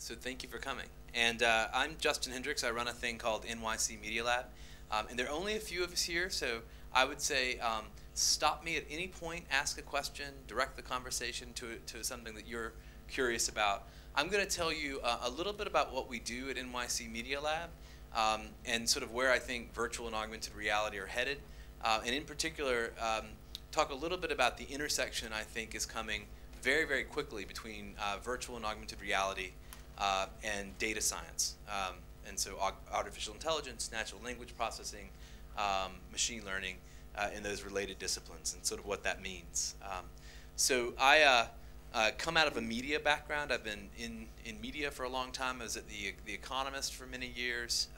So thank you for coming. And I'm Justin Hendrix. I run a thing called NYC Media Lab. And there are only a few of us here, so I would say stop me at any point, ask a question, direct the conversation to something that you're curious about. I'm going to tell you a little bit about what we do at NYC Media Lab and sort of where I think virtual and augmented reality are headed. And in particular, talk a little bit about the intersection I think is coming very, very quickly between virtual and augmented reality and data science. And so artificial intelligence, natural language processing, machine learning, and those related disciplines, and sort of what that means. So I come out of a media background. I've been in media for a long time. I was at the Economist for many years,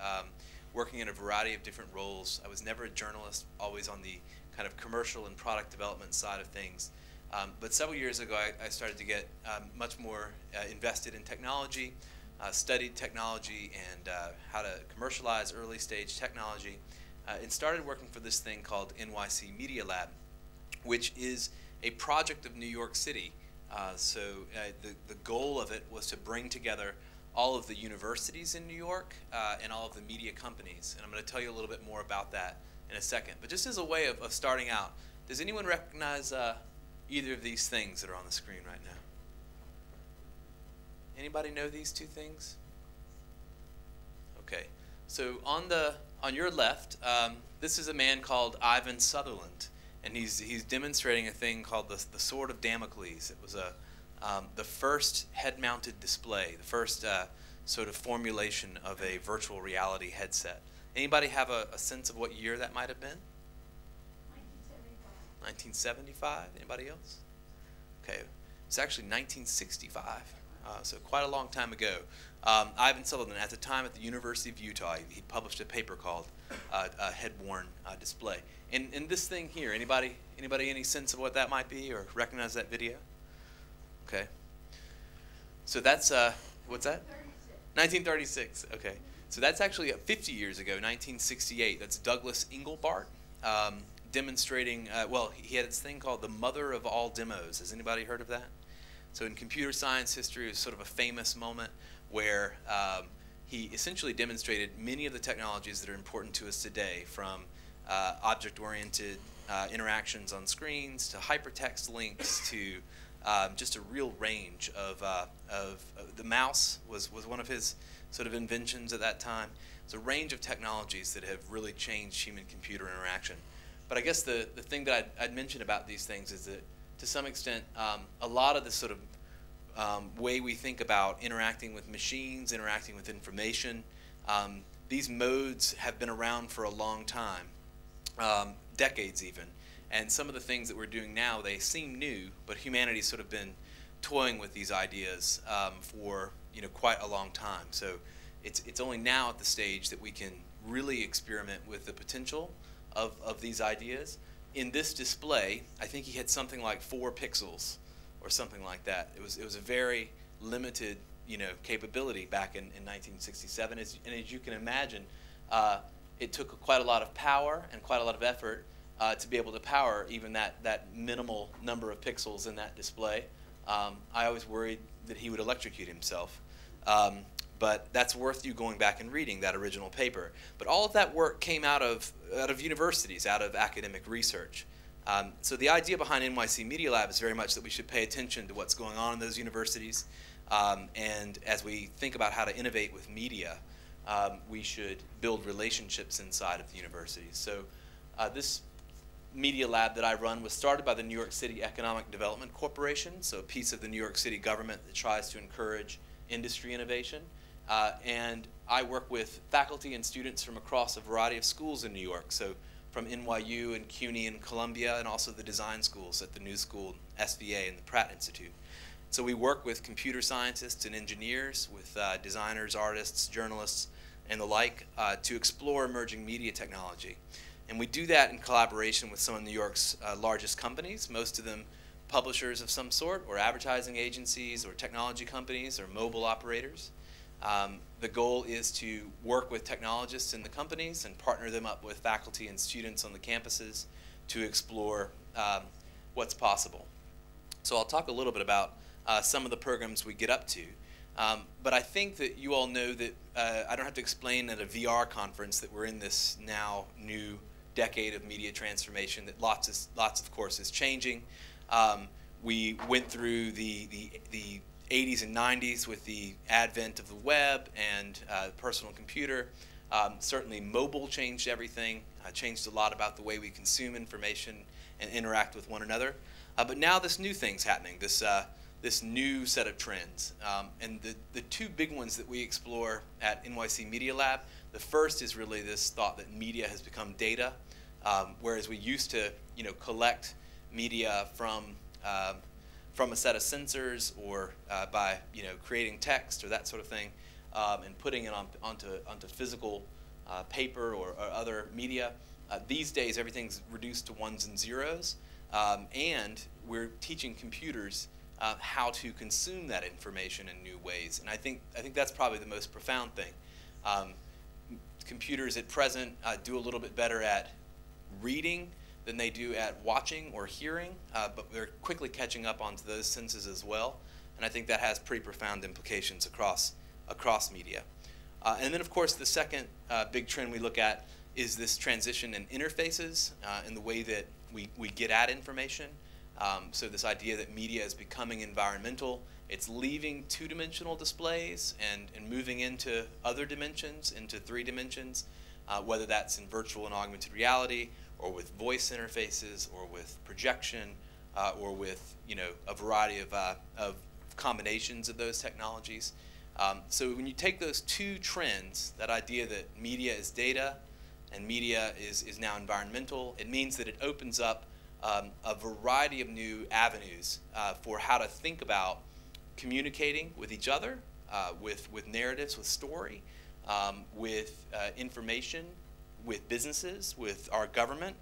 working in a variety of different roles. I was never a journalist, always on the kind of commercial and product development side of things. But several years ago, I started to get much more invested in technology, studied technology and how to commercialize early stage technology, and started working for this thing called NYC Media Lab, which is a project of New York City. The goal of it was to bring together all of the universities in New York and all of the media companies. And I'm going to tell you a little bit more about that in a second. But just as a way of starting out, does anyone recognize either of these things that are on the screen right now? Anybody know these two things? Okay, so on your left, this is a man called Ivan Sutherland, and he's demonstrating a thing called the Sword of Damocles. It was the first head-mounted display, the first sort of formulation of a virtual reality headset. Anybody have a sense of what year that might have been? 1975. Anybody else? Okay, it's actually 1965, so quite a long time ago. Ivan Sutherland, at the time at the University of Utah, he published a paper called a head-worn display. And this thing here, anybody any sense of what that might be or recognize that video? Okay, so that's what's that? 1936. Okay, so that's actually 50 years ago, 1968. That's Douglas Engelbart. Demonstrating, well, he had this thing called the mother of all demos. Has anybody heard of that? So in computer science history, it was sort of a famous moment where he essentially demonstrated many of the technologies that are important to us today, from object-oriented interactions on screens to hypertext links to just a real range of the mouse was one of his sort of inventions at that time. It's a range of technologies that have really changed human-computer interaction. But I guess the thing that I'd mention about these things is that, to some extent, a lot of the sort of way we think about interacting with machines, interacting with information, these modes have been around for a long time, decades even. And some of the things that we're doing now, they seem new, but humanity's sort of been toying with these ideas for quite a long time. So it's only now at the stage that we can really experiment with the potential of these ideas. In this display, I think he had something like 4 pixels or something like that. It was a very limited capability back in 1967. And as you can imagine, it took quite a lot of power and quite a lot of effort to be able to power even that minimal number of pixels in that display. I always worried that he would electrocute himself. But that's worth you going back and reading that original paper. But all of that work came out of universities, out of academic research. So the idea behind NYC Media Lab is very much that we should pay attention to what's going on in those universities. And as we think about how to innovate with media, we should build relationships inside of the universities. So this Media Lab that I run was started by the New York City Economic Development Corporation, so a piece of the New York City government that tries to encourage industry innovation. And I work with faculty and students from across a variety of schools in New York, so from NYU and CUNY and Columbia, and also the design schools at the New School, SVA, and the Pratt Institute. So we work with computer scientists and engineers, with designers, artists, journalists, and the like, to explore emerging media technology. And we do that in collaboration with some of New York's largest companies, most of them publishers of some sort, or advertising agencies, or technology companies, or mobile operators. The goal is to work with technologists in the companies and partner them up with faculty and students on the campuses to explore what's possible. So I'll talk a little bit about some of the programs we get up to. But I think that you all know that I don't have to explain at a VR conference that we're in this now new decade of media transformation, that lots of course is changing. We went through the 80s and 90s with the advent of the web and the personal computer. Certainly mobile changed everything, changed a lot about the way we consume information and interact with one another. But now this new thing's happening, this new set of trends. And the two big ones that we explore at NYC Media Lab, the first is really this thought that media has become data, whereas we used to collect media from a set of sensors or by creating text or that sort of thing, and putting it onto physical paper or other media. These days everything's reduced to ones and zeros, and we're teaching computers how to consume that information in new ways. And I think that's probably the most profound thing. Computers at present do a little bit better at reading than they do at watching or hearing, but they're quickly catching up onto those senses as well. And I think that has pretty profound implications across media. And then of course the second big trend we look at is this transition in interfaces in the way that we get at information. So this idea that media is becoming environmental, it's leaving two-dimensional displays and moving into other dimensions, into 3 dimensions, whether that's in virtual and augmented reality, or with voice interfaces, or with projection, or with a variety of combinations of those technologies. So when you take those two trends, that idea that media is data and media is now environmental, it means that it opens up a variety of new avenues for how to think about communicating with each other, with narratives, with story, with information, with businesses, with our government,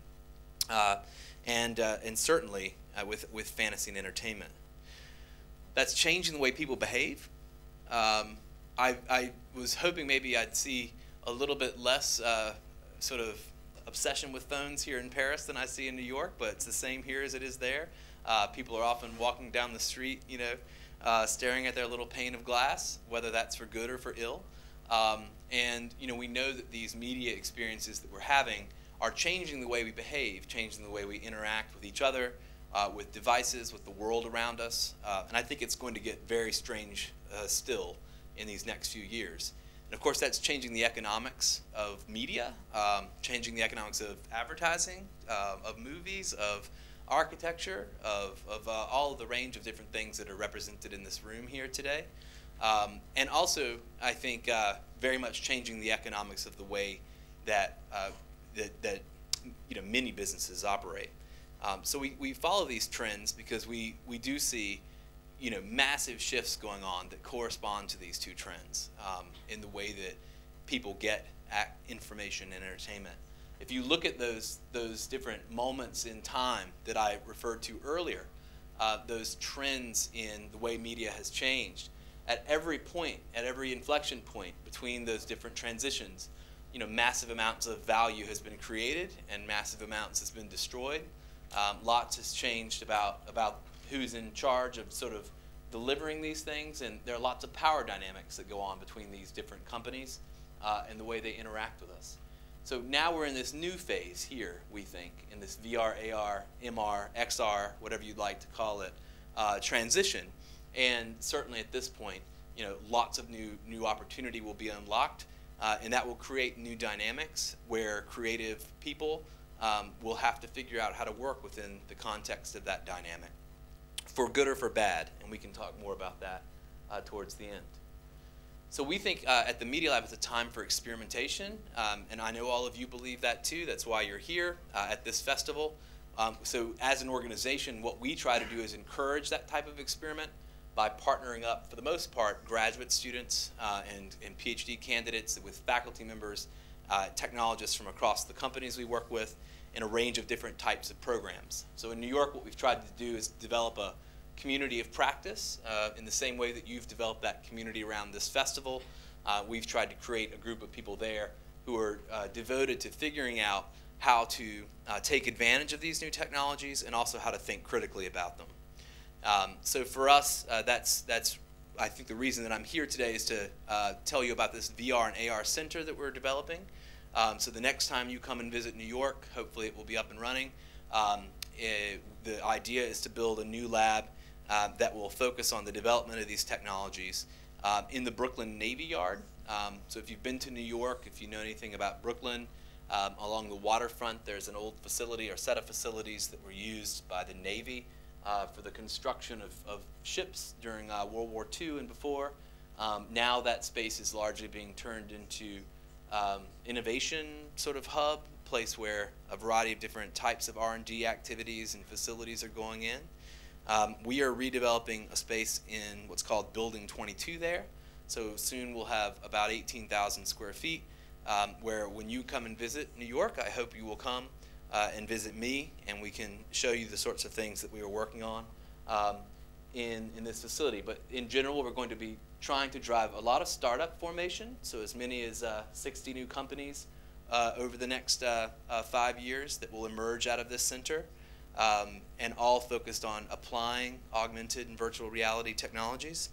and certainly with fantasy and entertainment. That's changing the way people behave. I was hoping maybe I'd see a little bit less sort of obsession with phones here in Paris than I see in New York, but it's the same here as it is there. People are often walking down the street, staring at their little pane of glass, whether that's for good or for ill. And we know that these media experiences that we're having are changing the way we behave, changing the way we interact with each other, with devices, with the world around us. And I think it's going to get very strange still in these next few years. And of course, that's changing the economics of media, changing the economics of advertising, of movies, of architecture, of all of the range of different things that are represented in this room here today. And also, I think, very much changing the economics of the way that many businesses operate. So we follow these trends because we do see massive shifts going on that correspond to these two trends in the way that people get at information and entertainment. If you look at those different moments in time that I referred to earlier, those trends in the way media has changed, at every point, at every inflection point between those different transitions, massive amounts of value has been created and massive amounts has been destroyed. Lots has changed about who's in charge of sort of delivering these things, and there are lots of power dynamics that go on between these different companies and the way they interact with us. So now we're in this new phase here, we think, in this VR, AR, MR, XR, whatever you'd like to call it, transition. And certainly at this point, lots of new opportunity will be unlocked, and that will create new dynamics where creative people will have to figure out how to work within the context of that dynamic, for good or for bad, and we can talk more about that towards the end. So we think at the Media Lab it's a time for experimentation, and I know all of you believe that too. That's why you're here at this festival. So as an organization, what we try to do is encourage that type of experiment by partnering up, for the most part, graduate students and PhD candidates with faculty members, technologists from across the companies we work with, in a range of different types of programs. So in New York, what we've tried to do is develop a community of practice in the same way that you've developed that community around this festival. We've tried to create a group of people there who are devoted to figuring out how to take advantage of these new technologies and also how to think critically about them. So for us, that's I think the reason that I'm here today is to tell you about this VR and AR center that we're developing. So the next time you come and visit New York, hopefully it will be up and running. The idea is to build a new lab that will focus on the development of these technologies in the Brooklyn Navy Yard. So if you've been to New York, if you know anything about Brooklyn, along the waterfront there's an old facility or set of facilities that were used by the Navy for the construction of ships during World War II and before. Now that space is largely being turned into innovation sort of hub, place where a variety of different types of R&D activities and facilities are going in. We are redeveloping a space in what's called Building 22 there. So soon we'll have about 18,000 square feet, where when you come and visit New York, I hope you will come and visit me, and we can show you the sorts of things that we are working on in this facility. But in general, we're going to be trying to drive a lot of startup formation, so as many as 60 new companies over the next 5 years that will emerge out of this center, and all focused on applying augmented and virtual reality technologies,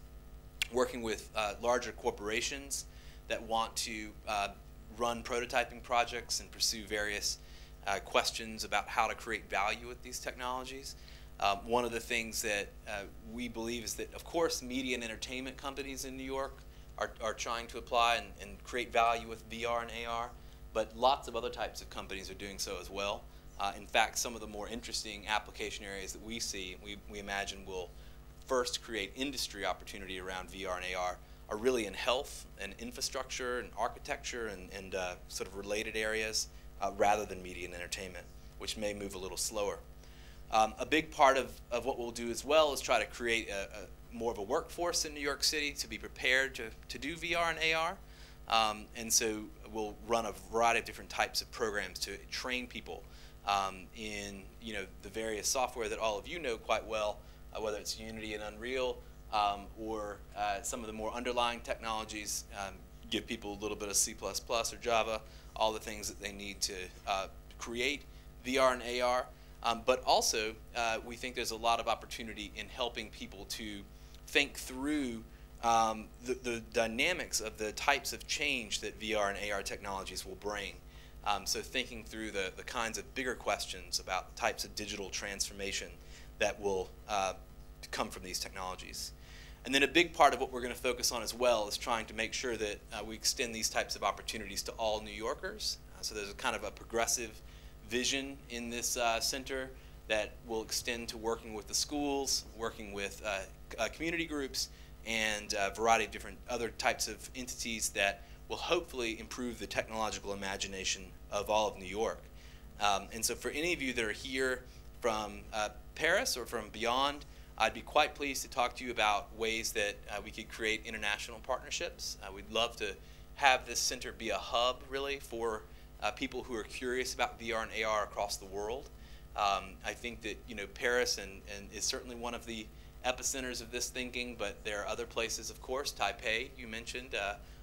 working with larger corporations that want to run prototyping projects and pursue various questions about how to create value with these technologies. One of the things that we believe is that, of course, media and entertainment companies in New York are trying to apply and create value with VR and AR, but lots of other types of companies are doing so as well. In fact, some of the more interesting application areas that we see, we imagine will first create industry opportunity around VR and AR, are really in health and infrastructure and architecture and sort of related areas, rather than media and entertainment, which may move a little slower. A big part of what we'll do as well is try to create more of a workforce in New York City to be prepared to do VR and AR. And so we'll run a variety of different types of programs to train people in the various software that all of you know quite well, whether it's Unity and Unreal, or some of the more underlying technologies, give people a little bit of C++ or Java, all the things that they need to create VR and AR. But also, we think there's a lot of opportunity in helping people to think through the dynamics of the types of change that VR and AR technologies will bring. So thinking through the kinds of bigger questions about the types of digital transformation that will come from these technologies. And then a big part of what we're going to focus on as well is trying to make sure that we extend these types of opportunities to all New Yorkers. So there's a kind of a progressive vision in this center that will extend to working with the schools, working with community groups, and a variety of different other types of entities that will hopefully improve the technological imagination of all of New York. And so for any of you that are here from Paris or from beyond, I'd be quite pleased to talk to you about ways that we could create international partnerships. We'd love to have this center be a hub, really, for people who are curious about VR and AR across the world. I think that Paris and is certainly one of the epicenters of this thinking, but there are other places, of course. Taipei, you mentioned,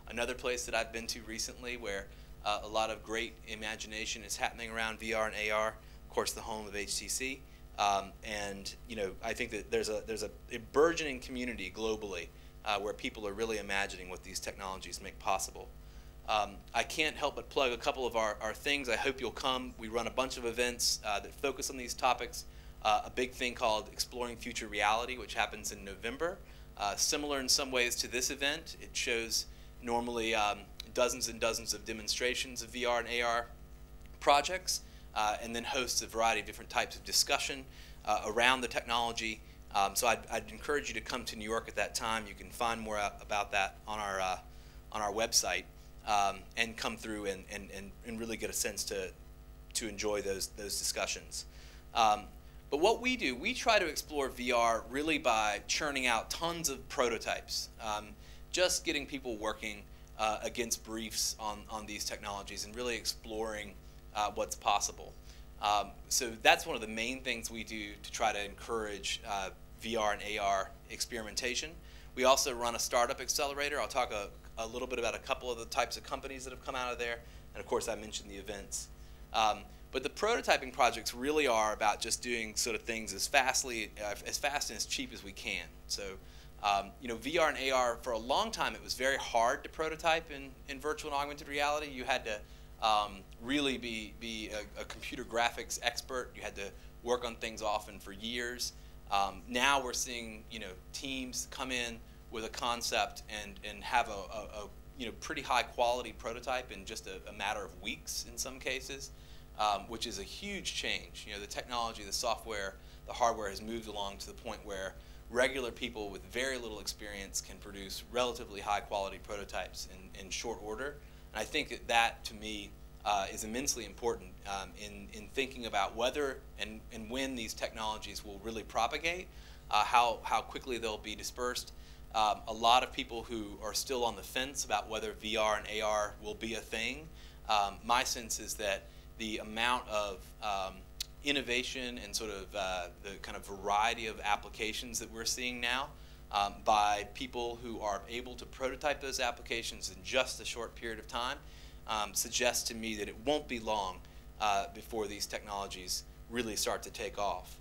another place that I've been to recently where a lot of great imagination is happening around VR and AR. Of course, the home of HTC. And I think that there's a burgeoning community globally where people are really imagining what these technologies make possible. I can't help but plug a couple of our things. I hope you'll come. We run a bunch of events that focus on these topics. A big thing called Exploring Future Reality, which happens in November. Similar in some ways to this event. It shows normally dozens and dozens of demonstrations of VR and AR projects, and then hosts a variety of different types of discussion around the technology. So I'd encourage you to come to New York at that time. You can find more about that on our website, and come through and really get a sense to enjoy those discussions. But what we do, we try to explore VR really by churning out tons of prototypes, just getting people working against briefs on these technologies and really exploring what's possible. So that's one of the main things we do to try to encourage VR and AR experimentation. We also run a startup accelerator. I'll talk a little bit about a couple of the types of companies that have come out of there. And of course, I mentioned the events. But the prototyping projects really are about just doing sort of things as fast and as cheap as we can. So You know, VR and AR, for a long time, it was very hard to prototype in virtual and augmented reality. You had to really be a computer graphics expert. You had to work on things often for years. Now we're seeing, you know, teams come in with a concept and have a you know, pretty high quality prototype in just a matter of weeks in some cases, which is a huge change. You know, the technology, the software, the hardware has moved along to the point where regular people with very little experience can produce relatively high quality prototypes in short order. And I think that to me is immensely important in thinking about whether and when these technologies will really propagate, how quickly they'll be dispersed. A lot of people who are still on the fence about whether VR and AR will be a thing. My sense is that the amount of innovation and sort of the kind of variety of applications that we're seeing now by people who are able to prototype those applications in just a short period of time suggests to me that it won't be long before these technologies really start to take off.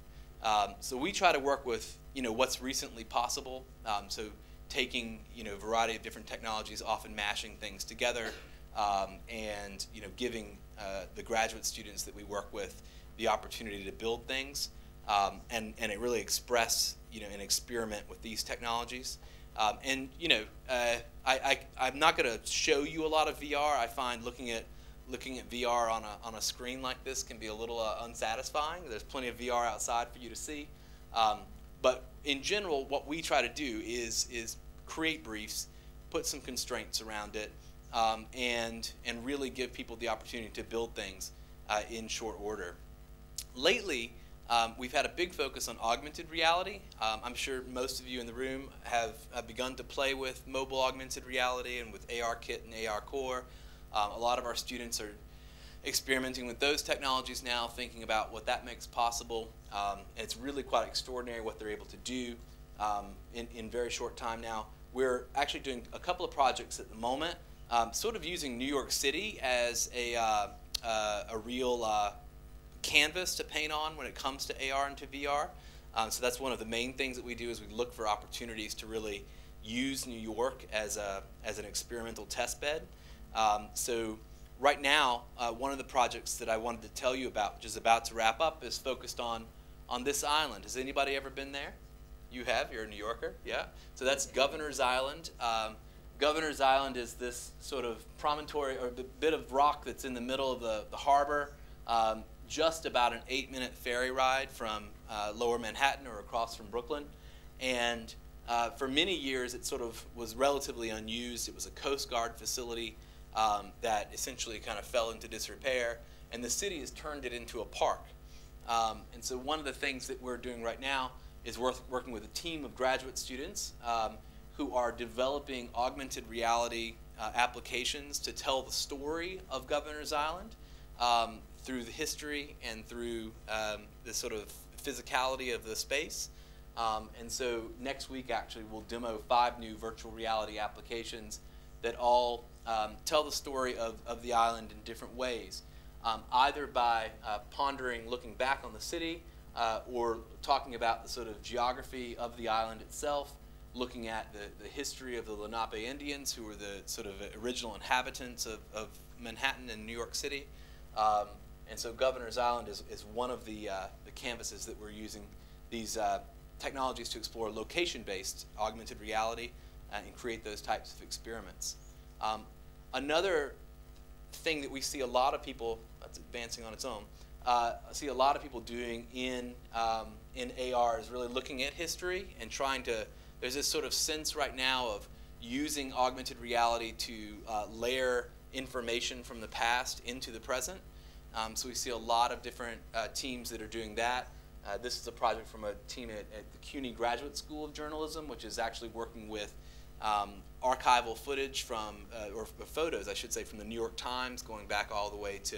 So we try to work with, you know, what's recently possible. So taking, you know, a variety of different technologies, often mashing things together, and, you know, giving the graduate students that we work with the opportunity to build things and it really express, you know, and experiment with these technologies. And, you know, I'm not going to show you a lot of VR. I find looking at VR on a screen like this can be a little unsatisfying. There's plenty of VR outside for you to see. But in general, what we try to do is create briefs, put some constraints around it, and really give people the opportunity to build things in short order. Lately, we've had a big focus on augmented reality. I'm sure most of you in the room have begun to play with mobile augmented reality and with ARKit and AR Core. A lot of our students are experimenting with those technologies now, thinking about what that makes possible. And it's really quite extraordinary what they're able to do in very short time now. We're actually doing a couple of projects at the moment, sort of using New York City as a real canvas to paint on when it comes to AR and to VR. So that's one of the main things that we do, is we look for opportunities to really use New York as an experimental test bed. So right now, one of the projects that I wanted to tell you about, which is about to wrap up, is focused on this island. Has anybody ever been there? You have? You're a New Yorker? Yeah. So that's Governor's Island. Governor's Island is this sort of promontory or bit of rock that's in the middle of the harbor, just about an 8-minute ferry ride from Lower Manhattan or across from Brooklyn. And for many years, it sort of was relatively unused. It was a Coast Guard facility that essentially kind of fell into disrepair, and the city has turned it into a park. And so one of the things that we're doing right now is working with a team of graduate students who are developing augmented reality applications to tell the story of Governor's Island through the history and through the sort of physicality of the space. And so next week, actually, we'll demo 5 new virtual reality applications that all tell the story of the island in different ways, either by pondering, looking back on the city, or talking about the sort of geography of the island itself, looking at the history of the Lenape Indians, who were the sort of original inhabitants of Manhattan and New York City. And so Governor's Island is one of the canvases that we're using these technologies to explore location-based augmented reality and create those types of experiments. Another thing that we see a lot of people, that's advancing on its own, I see a lot of people doing in AR is really looking at history and trying to, there's this sort of sense right now of using augmented reality to layer information from the past into the present. So we see a lot of different teams that are doing that. This is a project from a team at the CUNY Graduate School of Journalism, which is actually working with archival footage from, or photos, I should say, from the New York Times, going back all the way to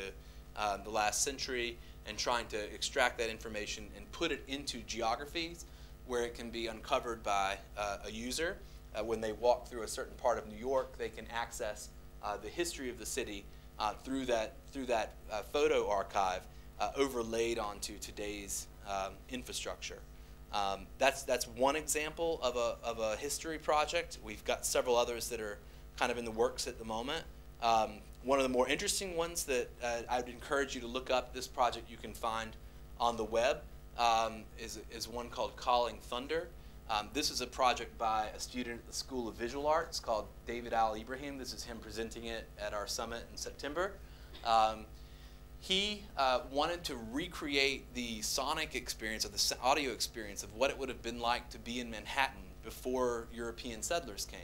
the last century, and trying to extract that information and put it into geographies where it can be uncovered by a user. When they walk through a certain part of New York, they can access the history of the city through that photo archive overlaid onto today's infrastructure. That's one example of a history project. We've got several others that are kind of in the works at the moment. One of the more interesting ones that I would encourage you to look up, this project you can find on the web, is one called Calling Thunder. This is a project by a student at the School of Visual Arts called David Al Ibrahim. This is him presenting it at our summit in September. He wanted to recreate the sonic experience, or the audio experience of what it would have been like to be in Manhattan before European settlers came.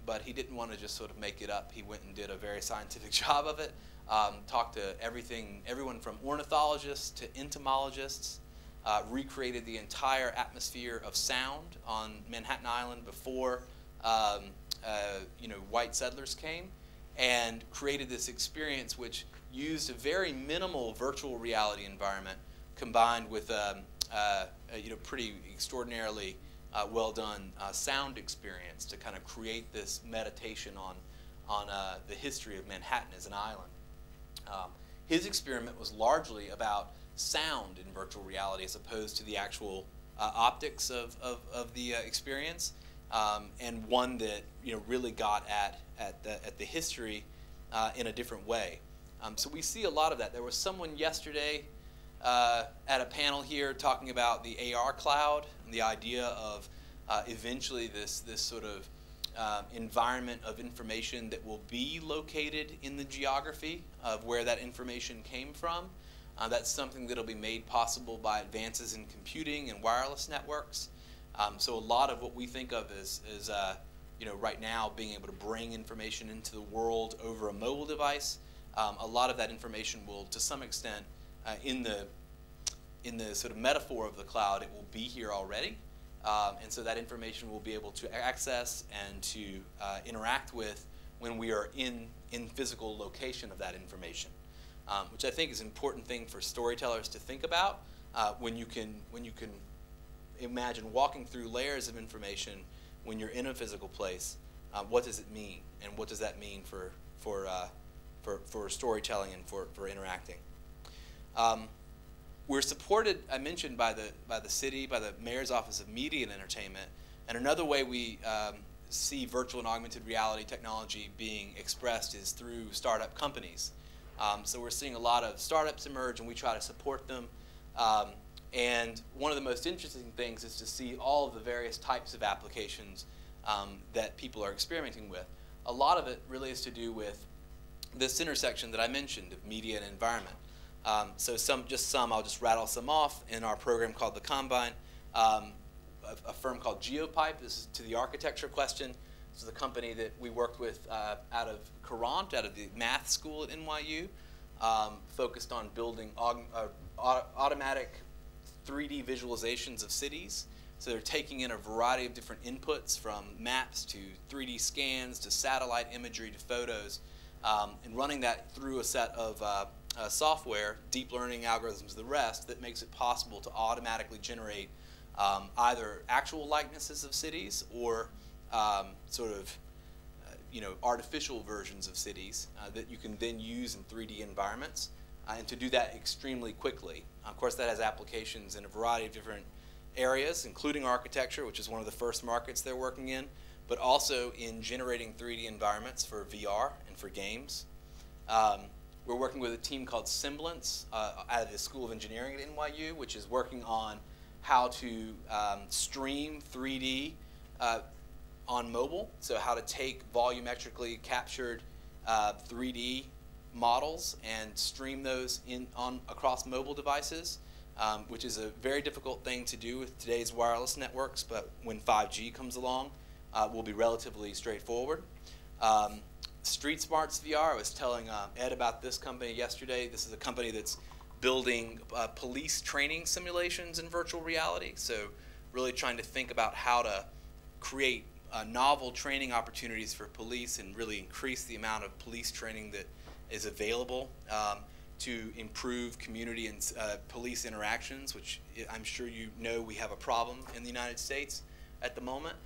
But he didn't want to just sort of make it up. He went and did a very scientific job of it, talked to everyone from ornithologists to entomologists, recreated the entire atmosphere of sound on Manhattan Island before white settlers came, and created this experience which used a very minimal virtual reality environment combined with a pretty extraordinarily well done sound experience to kind of create this meditation on the history of Manhattan as an island. His experiment was largely about sound in virtual reality as opposed to the actual optics of the experience, and one that really got at the history in a different way. So we see a lot of that. There was someone yesterday at a panel here talking about the AR cloud and the idea of eventually this sort of environment of information that will be located in the geography of where that information came from. That's something that will be made possible by advances in computing and wireless networks. So a lot of what we think of as right now being able to bring information into the world over a mobile device, a lot of that information will, to some extent, in the sort of metaphor of the cloud, it will be here already. And so that information we'll be able to access and to interact with when we are in physical location of that information, which I think is an important thing for storytellers to think about. When you can imagine walking through layers of information when you're in a physical place, what does it mean, and what does that mean for storytelling and for interacting? We're supported, I mentioned, by the city, by the Mayor's Office of Media and Entertainment, and another way we see virtual and augmented reality technology being expressed is through startup companies. So we're seeing a lot of startups emerge, and we try to support them. And one of the most interesting things is to see all of the various types of applications that people are experimenting with. A lot of it really is to do with this intersection that I mentioned of media and environment. So I'll just rattle some off in our program called the Combine. A firm called Geopipe, this is to the architecture question. This is a company that we worked with out of Courant, out of the math school at NYU, focused on building automatic 3D visualizations of cities. So they're taking in a variety of different inputs, from maps to 3D scans to satellite imagery to photos, and running that through a set of software, deep learning algorithms, the rest, that makes it possible to automatically generate either actual likenesses of cities or artificial versions of cities that you can then use in 3D environments, and to do that extremely quickly. Of course, that has applications in a variety of different areas, including architecture, which is one of the first markets they're working in, but also in generating 3D environments for VR and for games. We're working with a team called Semblance out of the School of Engineering at NYU, which is working on how to stream 3D on mobile, so how to take volumetrically captured 3D models and stream those across mobile devices, which is a very difficult thing to do with today's wireless networks, but when 5G comes along, will be relatively straightforward. Street Smarts VR, I was telling Ed about this company yesterday. This is a company that's building police training simulations in virtual reality, so really trying to think about how to create novel training opportunities for police and really increase the amount of police training that is available to improve community and police interactions, which I'm sure you know we have a problem in the United States at the moment.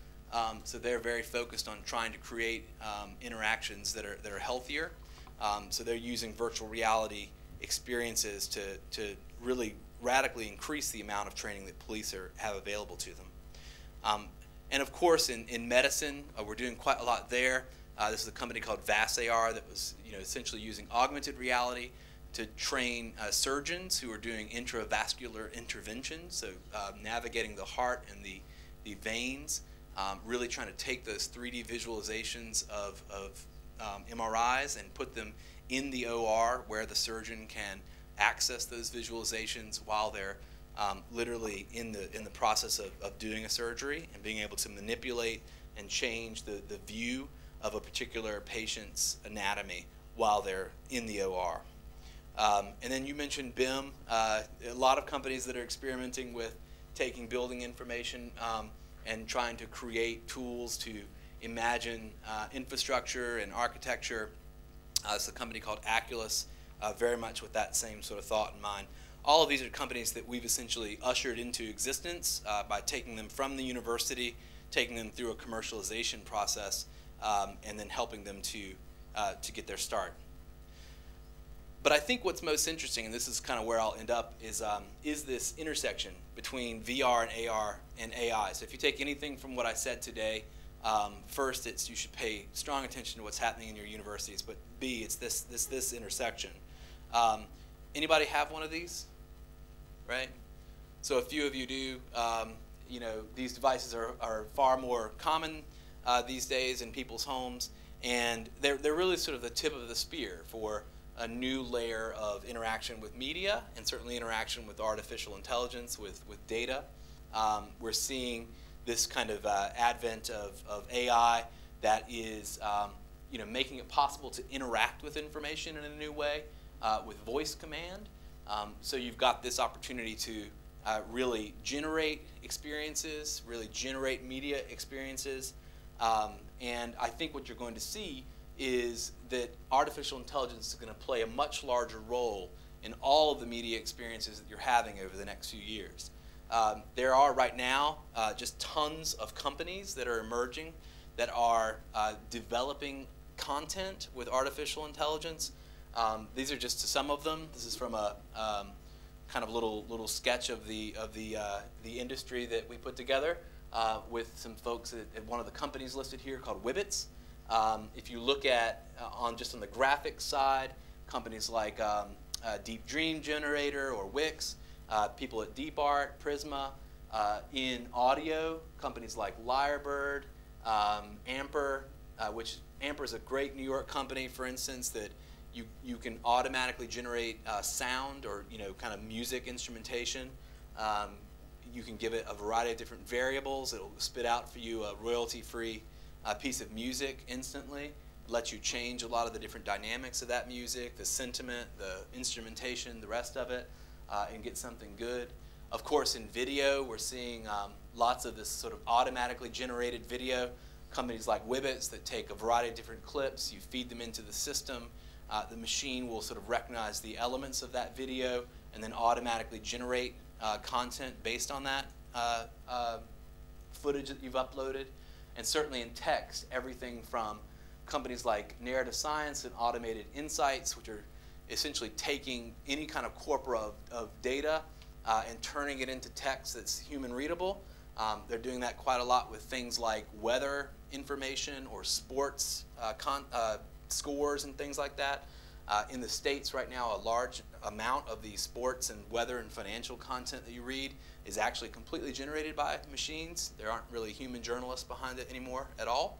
So they're very focused on trying to create interactions that are healthier. So they're using virtual reality experiences to really radically increase the amount of training that police have available to them. And of course, in medicine, we're doing quite a lot there. This is a company called VAS-AR that was essentially using augmented reality to train surgeons who are doing intravascular interventions, so navigating the heart and the veins, really trying to take those 3D visualizations of MRIs and put them in the OR where the surgeon can access those visualizations while they're literally in the process of doing a surgery, and being able to manipulate and change the view of a particular patient's anatomy while they're in the OR. And then you mentioned BIM. A lot of companies that are experimenting with taking building information and trying to create tools to imagine infrastructure and architecture. It's a company called Aculus, very much with that same sort of thought in mind. All of these are companies that we've essentially ushered into existence by taking them from the university, taking them through a commercialization process, and then helping them to get their start. But I think what's most interesting, and this is kind of where I'll end up, is this intersection between VR and AR and AI. So if you take anything from what I said today, first, you should pay strong attention to what's happening in your universities, but B, it's this intersection. Anybody have one of these? Right? So a few of you do. These devices are far more common these days in people's homes, and they're really sort of the tip of the spear for a new layer of interaction with media, and certainly interaction with artificial intelligence, with data. We're seeing this kind of advent of AI that is making it possible to interact with information in a new way with voice command. So you've got this opportunity to really generate experiences, really generate media experiences. And I think what you're going to see is that artificial intelligence is going to play a much larger role in all of the media experiences that you're having over the next few years. There are right now just tons of companies that are emerging that are developing content with artificial intelligence. These are just some of them. This is from a kind of little sketch of the industry that we put together with some folks at one of the companies listed here called Wibbits. If you look at just on the graphics side, companies like Deep Dream Generator or Wix, people at Deep Art, Prisma. In audio, companies like Lyrebird, Amper, which Amper is a great New York company, for instance, that you can automatically generate sound or kind of music instrumentation. You can give it a variety of different variables. It'll spit out for you a royalty-free piece of music instantly. It lets you change a lot of the different dynamics of that music, the sentiment, the instrumentation, the rest of it, and get something good. Of course, in video, we're seeing lots of this sort of automatically generated video. Companies like Wibbits that take a variety of different clips, you feed them into the system, the machine will sort of recognize the elements of that video and then automatically generate content based on that footage that you've uploaded. And certainly in text, everything from companies like Narrative Science and Automated Insights, which are essentially taking any kind of corpora of data and turning it into text that's human readable. They're doing that quite a lot with things like weather information or sports scores and things like that. In the States right now, a large amount of the sports and weather and financial content that you read is actually completely generated by machines. There aren't really human journalists behind it anymore at all.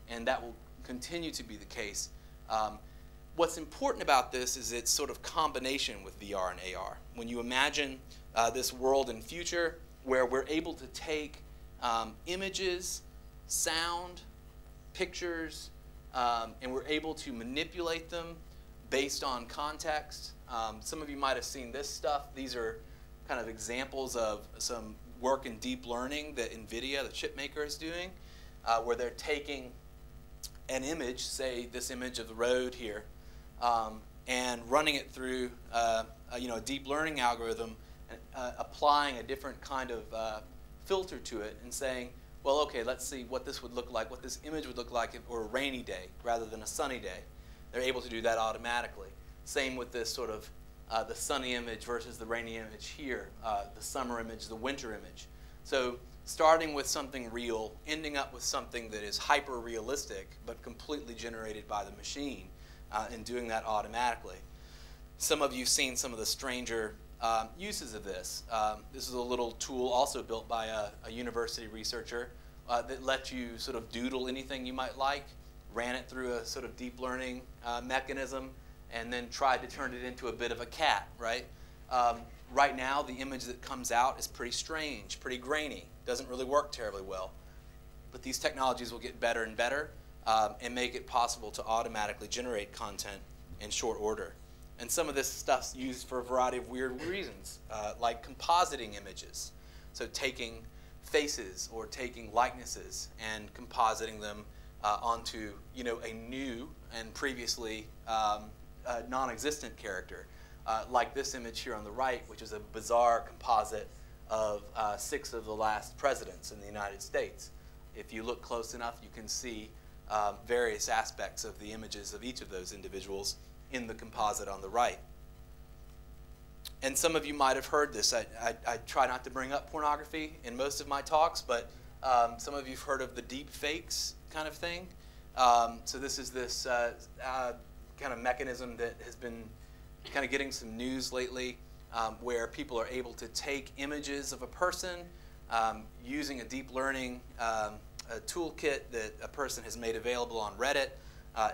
And that will continue to be the case. What's important about this is its sort of combination with VR and AR. When you imagine this world in future where we're able to take images, sound, pictures, and we're able to manipulate them based on context. Some of you might have seen this stuff. These are kind of examples of some work in deep learning that NVIDIA, the chip maker, is doing, where they're taking an image, say this image of the road here, and running it through a deep learning algorithm, applying a different kind of filter to it and saying, well, okay, let's see what this would look like, what this image would look like if it were a rainy day rather than a sunny day. They're able to do that automatically. Same with this sort of the sunny image versus the rainy image here, the summer image, the winter image. So starting with something real, ending up with something that is hyper-realistic, but completely generated by the machine, and doing that automatically. Some of you have seen some of the stranger uses of this. This is a little tool also built by a university researcher that lets you sort of doodle anything you might like, ran it through a sort of deep learning mechanism, and then tried to turn it into a bit of a cat, right? Right now, the image that comes out is pretty strange, pretty grainy, doesn't really work terribly well. But these technologies will get better and better and make it possible to automatically generate content in short order. And some of this stuff's used for a variety of weird reasons, like compositing images. So taking faces or taking likenesses and compositing them onto, you know, a new and previously non-existent character, like this image here on the right, which is a bizarre composite of 6 of the last presidents in the United States. If you look close enough, you can see various aspects of the images of each of those individuals in the composite on the right. And some of you might have heard this. I try not to bring up pornography in most of my talks, but some of you have heard of the deep fakes kind of thing. So this is this kind of mechanism that has been kind of getting some news lately, where people are able to take images of a person using a deep learning a toolkit that a person has made available on Reddit,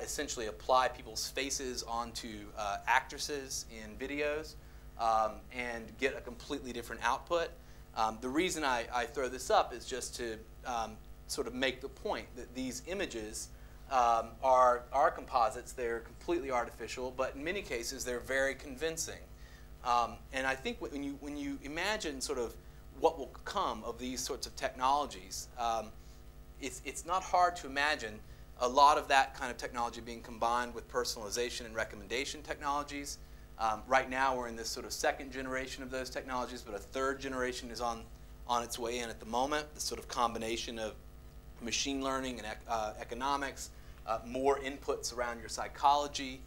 essentially apply people's faces onto actresses in videos and get a completely different output. The reason I throw this up is just to sort of make the point that these images are composites. They're completely artificial, but in many cases they're very convincing. And I think when you imagine sort of what will come of these sorts of technologies, it's not hard to imagine a lot of that kind of technology being combined with personalization and recommendation technologies. Right now we're in this sort of second generation of those technologies, but a third generation is on its way in at the moment. This sort of combination of machine learning and economics, more inputs around your psychology,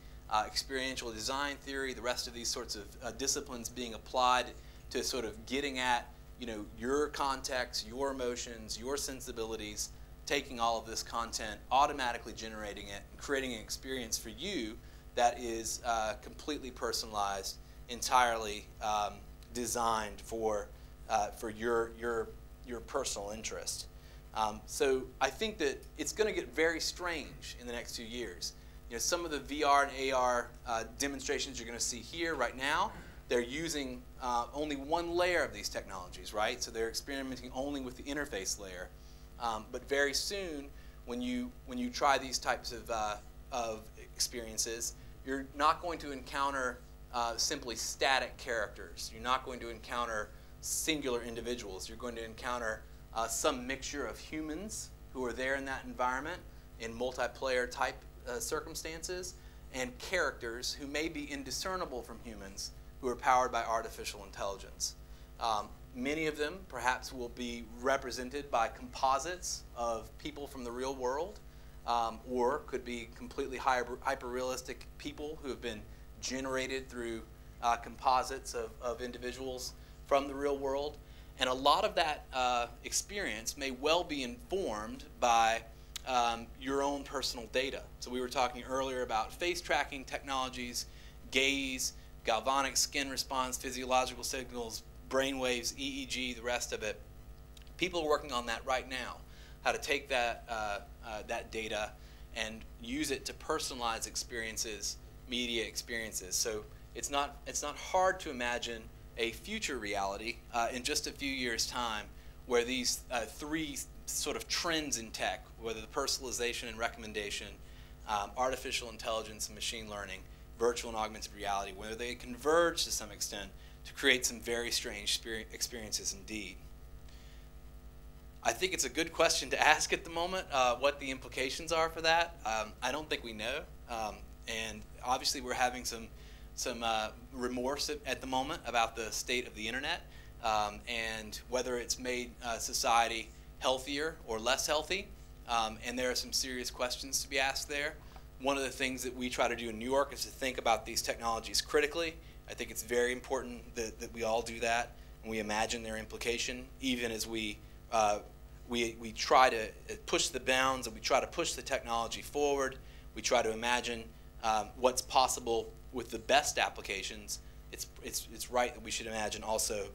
experiential design theory, the rest of these sorts of disciplines being applied to sort of getting at, you know, your context, your emotions, your sensibilities, taking all of this content, automatically generating it, and creating an experience for you that is completely personalized, entirely designed for your personal interest. So I think that it's going to get very strange in the next few years. You know, some of the VR and AR demonstrations you're going to see here right now, they're using only one layer of these technologies, right? So they're experimenting only with the interface layer. But very soon, when you try these types of experiences, you're not going to encounter simply static characters. You're not going to encounter singular individuals. You're going to encounter some mixture of humans who are there in that environment in multiplayer type circumstances, and characters who may be indiscernible from humans who are powered by artificial intelligence. Many of them perhaps will be represented by composites of people from the real world, or could be completely hyper-realistic people who have been generated through composites of individuals from the real world. And a lot of that experience may well be informed by your own personal data. So we were talking earlier about face tracking technologies, gaze, galvanic skin response, physiological signals, brain waves, EEG, the rest of it. People are working on that right now, how to take that, that data and use it to personalize experiences, media experiences. So it's not hard to imagine a future reality in just a few years' time where these three sort of trends in tech, whether the personalization and recommendation, artificial intelligence and machine learning, virtual and augmented reality, whether they converge to some extent to create some very strange experiences indeed. I think it's a good question to ask at the moment, what the implications are for that. I don't think we know, and obviously we're having some remorse at the moment about the state of the internet and whether it's made society healthier or less healthy, and there are some serious questions to be asked there. One of the things that we try to do in New York is to think about these technologies critically I think it's very important that we all do that and we imagine their implication, even as we try to push the bounds and we try to push the technology forward. We try to imagine what's possible with the best applications. It's right that we should imagine also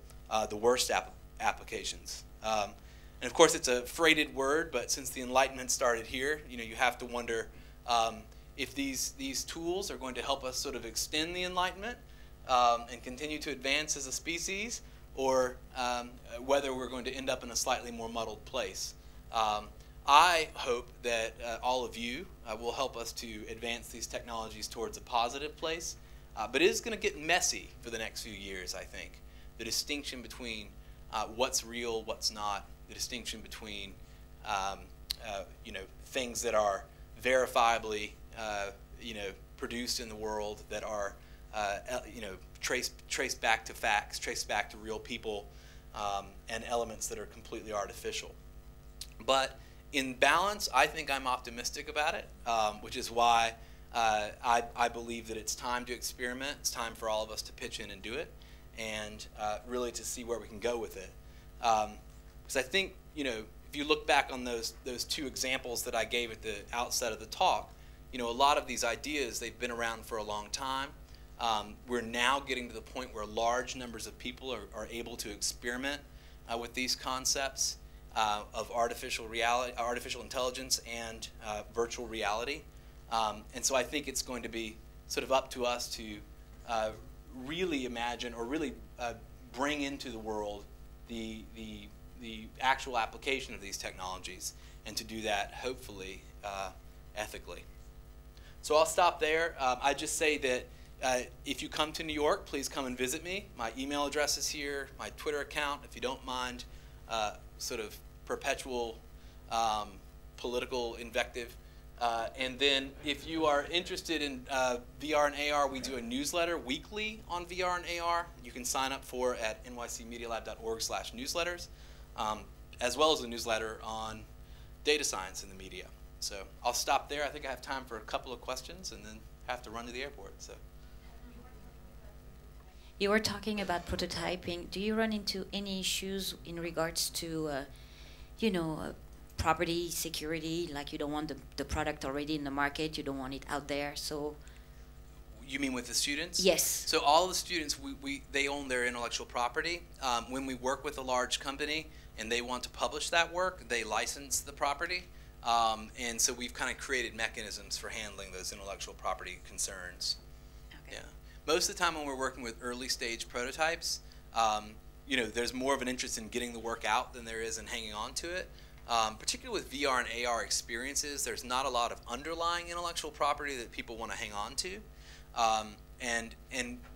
the worst applications. And of course, it's a freighted word, but since the Enlightenment started here, you have to wonder if these tools are going to help us sort of extend the Enlightenment and continue to advance as a species, or whether we're going to end up in a slightly more muddled place. I hope that all of you will help us to advance these technologies towards a positive place, but it is going to get messy for the next few years, I think. The distinction between what's real, what's not, the distinction between things that are verifiably produced in the world, that are traced back to facts, traced back to real people, and elements that are completely artificial. But in balance, I think I'm optimistic about it, which is why I believe that it's time to experiment. It's time for all of us to pitch in and do it, and really to see where we can go with it. Because I think, if you look back on those two examples that I gave at the outset of the talk, a lot of these ideas, they've been around for a long time. We're now getting to the point where large numbers of people are able to experiment with these concepts of artificial reality, artificial intelligence, and virtual reality. And so I think it's going to be sort of up to us to really imagine, or really bring into the world the actual application of these technologies, and to do that hopefully ethically. So I'll stop there. I just say that if you come to New York, please come and visit me. My email address is here, my Twitter account, if you don't mind sort of perpetual political invective. And then if you are interested in VR and AR, we do a newsletter weekly on VR and AR. You can sign up for at nycmedialab.org/newsletters, as well as a newsletter on data science in the media. So I'll stop there. I think I have time for a couple of questions and then have to run to the airport. So. You were talking about prototyping. Do you run into any issues in regards to, property security? Like you don't want the product already in the market, you don't want it out there. So. You mean with the students? Yes. So all the students, they own their intellectual property. When we work with a large company and they want to publish that work, they license the property. And so we've kind of created mechanisms for handling those intellectual property concerns. Okay. Yeah. Most of the time when we're working with early stage prototypes, there's more of an interest in getting the work out than there is in hanging on to it. Particularly with VR and AR experiences, there's not a lot of underlying intellectual property that people want to hang on to. And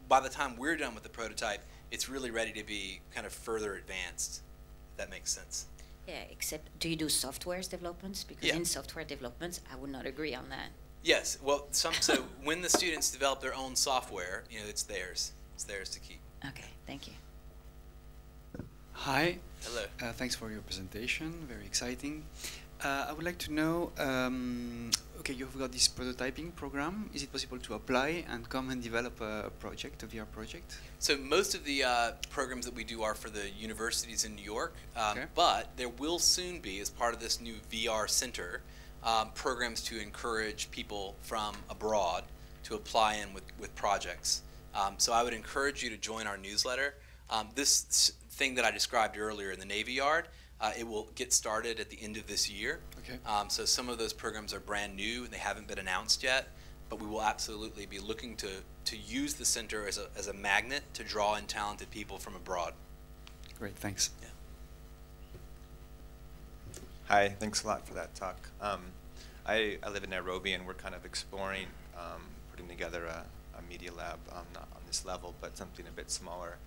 by the time we're done with the prototype, it's really ready to be kind of further advanced, if that makes sense. Yeah, except do you do software developments? Because in software developments, I would not agree on that. Yes, well, so when the students develop their own software, it's theirs. It's theirs to keep. Okay, thank you. Hi. Hello. Thanks for your presentation. Very exciting. I would like to know, okay, you've got this prototyping program. Is it possible to apply and come and develop a project, a VR project? So most of the programs that we do are for the universities in New York, Okay. but there will soon be, as part of this new VR center, programs to encourage people from abroad to apply in with projects. So I would encourage you to join our newsletter. This thing that I described earlier in the Navy Yard, it will get started at the end of this year. Okay. So some of those programs are brand new and they haven't been announced yet, but we will absolutely be looking to use the center as a magnet to draw in talented people from abroad. Great, thanks. Yeah. Hi, thanks a lot for that talk. I live in Nairobi and we're kind of exploring putting together a media lab, not on this level, but something a bit smaller.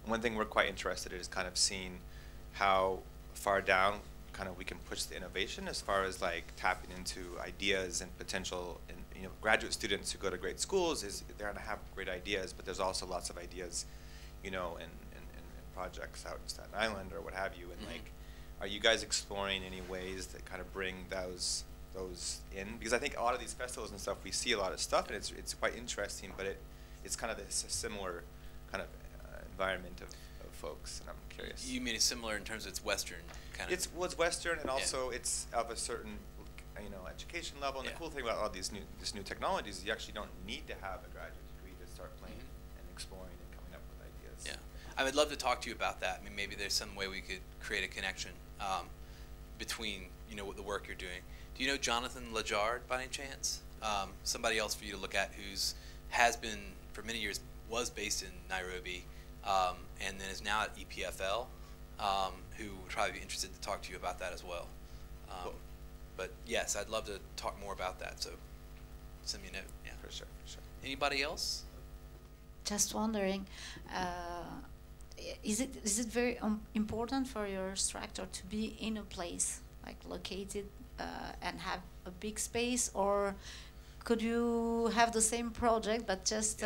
And one thing we're quite interested in is kind of seeing how far down kind of we can push the innovation as far as like tapping into ideas and potential. And graduate students who go to great schools, they're going to have great ideas, but there's also lots of ideas, in projects out in Staten Island or what have you. And like, are you guys exploring any ways that kind of bring those in? Because I think a lot of these festivals and stuff, we see a lot of stuff and it's quite interesting, but it's kind of this similar kind of environment of folks, and I'm curious. You mean it's similar in terms of its Western kind of? It's Western, and also it's of a certain education level. And the cool thing about all these new technologies is you actually don't need to have a graduate degree to start playing and exploring and coming up with ideas. Yeah, I would love to talk to you about that. I mean, maybe there's some way we could create a connection between the work you're doing. Do you know Jonathan Lajard by any chance? Somebody else for you to look at has been for many years, was based in Nairobi, and then is now at EPFL, who would probably be interested to talk to you about that as well. Cool. But yes, I'd love to talk more about that, so send me a note. Yeah, for sure. Anybody else? Just wondering, is it very important for your instructor to be in a place, like located and have a big space, or could you have the same project but just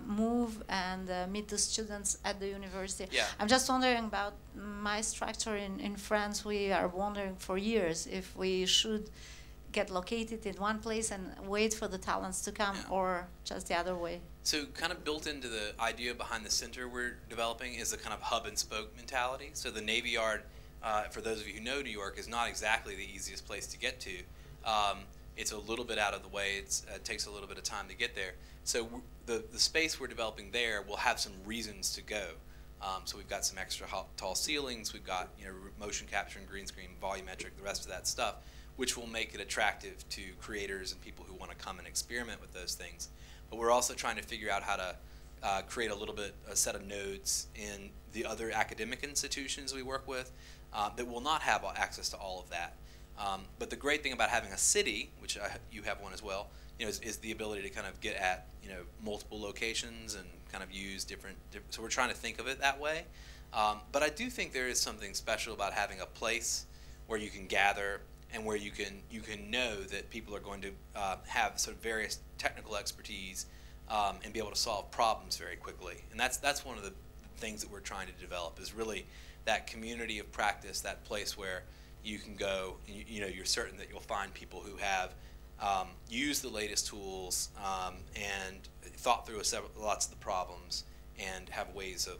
move and meet the students at the university? Yeah. I'm just wondering about my structure in France. We are wondering for years if we should get located in one place and wait for the talents to come, or just the other way. So kind of built into the idea behind the center we're developing is a kind of hub and spoke mentality. So the Navy Yard, for those of you who know New York, is not exactly the easiest place to get to. It's a little bit out of the way. It takes a little bit of time to get there. So the space we're developing there will have some reasons to go. So we've got some extra tall ceilings. We've got motion capturing, green screen, volumetric, the rest of that stuff, which will make it attractive to creators and people who want to come and experiment with those things. But we're also trying to figure out how to create a set of nodes in the other academic institutions we work with that will not have access to all of that. But the great thing about having a city, which you have one as well, is the ability to kind of get at multiple locations and kind of use different. So we're trying to think of it that way. But I do think there is something special about having a place where you can gather and where you can know that people are going to have sort of various technical expertise and be able to solve problems very quickly. And that's one of the things that we're trying to develop, is really that community of practice, that place where you can go and you're certain that you'll find people who have used the latest tools and thought through lots of the problems and have ways of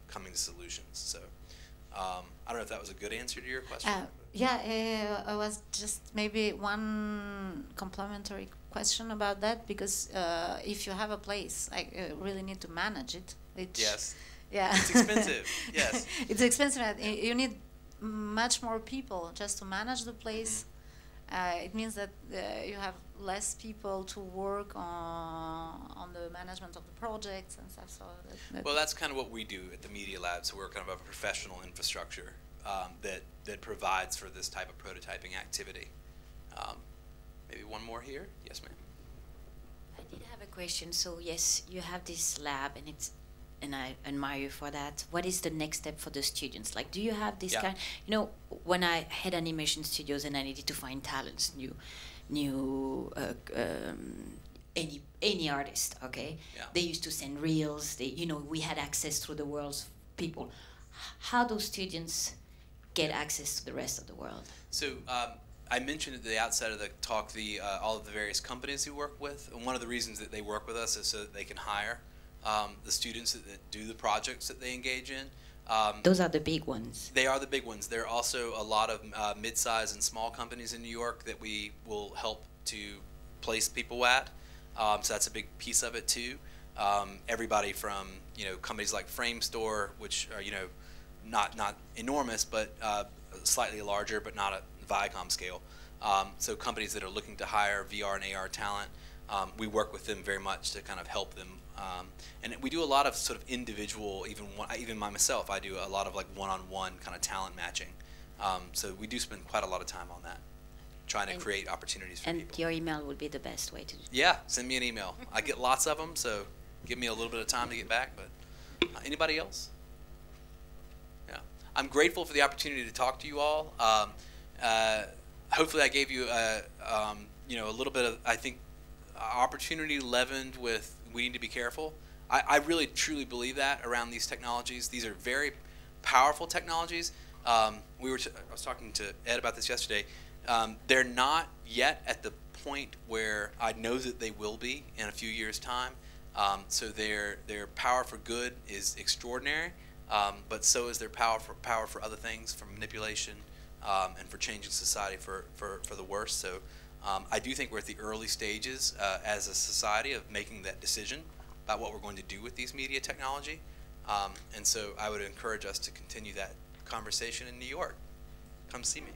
coming to solutions. So I don't know if that was a good answer to your question. I was just maybe one complementary question about that, because if you have a place, I really need to manage it. Yes. Yeah. It's expensive. Yes. It's expensive. You need much more people just to manage the place. It means that you have less people to work on the management of the projects and stuff. So well, that's kind of what we do at the Media Lab. So we're kind of a professional infrastructure that provides for this type of prototyping activity. Maybe one more here. Yes, ma'am. I did have a question. So yes, you have this lab, and I admire you for that. What is the next step for the students? Like, do you have this kind? When I had animation studios and I needed to find talents, any artist, okay? Yeah. They used to send reels. We had access through the world's people. How do students get access to the rest of the world? So I mentioned at the outset of the talk all of the various companies who work with, and one of the reasons that they work with us is so that they can hire the students that do the projects that they engage in. Those are the big ones. They are the big ones. There are also a lot of mid-size and small companies in New York that we will help to place people at. So that's a big piece of it too. Everybody from companies like Frame Store, which are not enormous, but slightly larger, but not at Viacom scale. So companies that are looking to hire VR and AR talent, we work with them very much to kind of help them. And we do a lot of sort of individual, even myself, I do a lot of like one-on-one kind of talent matching. So we do spend quite a lot of time on that, trying to create opportunities for people. And your email would be the best way to do it. Yeah, send me an email. I get lots of them, so give me a little bit of time to get back. But anybody else? Yeah, I'm grateful for the opportunity to talk to you all. Hopefully, I gave you a little bit of, I think, opportunity leavened with we need to be careful. I really truly believe that around these technologies. These are very powerful technologies. I was talking to Ed about this yesterday. They're not yet at the point where I know that they will be in a few years' time. So their power for good is extraordinary, but so is their power for other things, for manipulation, and for changing society for the worse. So I do think we're at the early stages as a society of making that decision about what we're going to do with these media technology. And so I would encourage us to continue that conversation in New York. Come see me.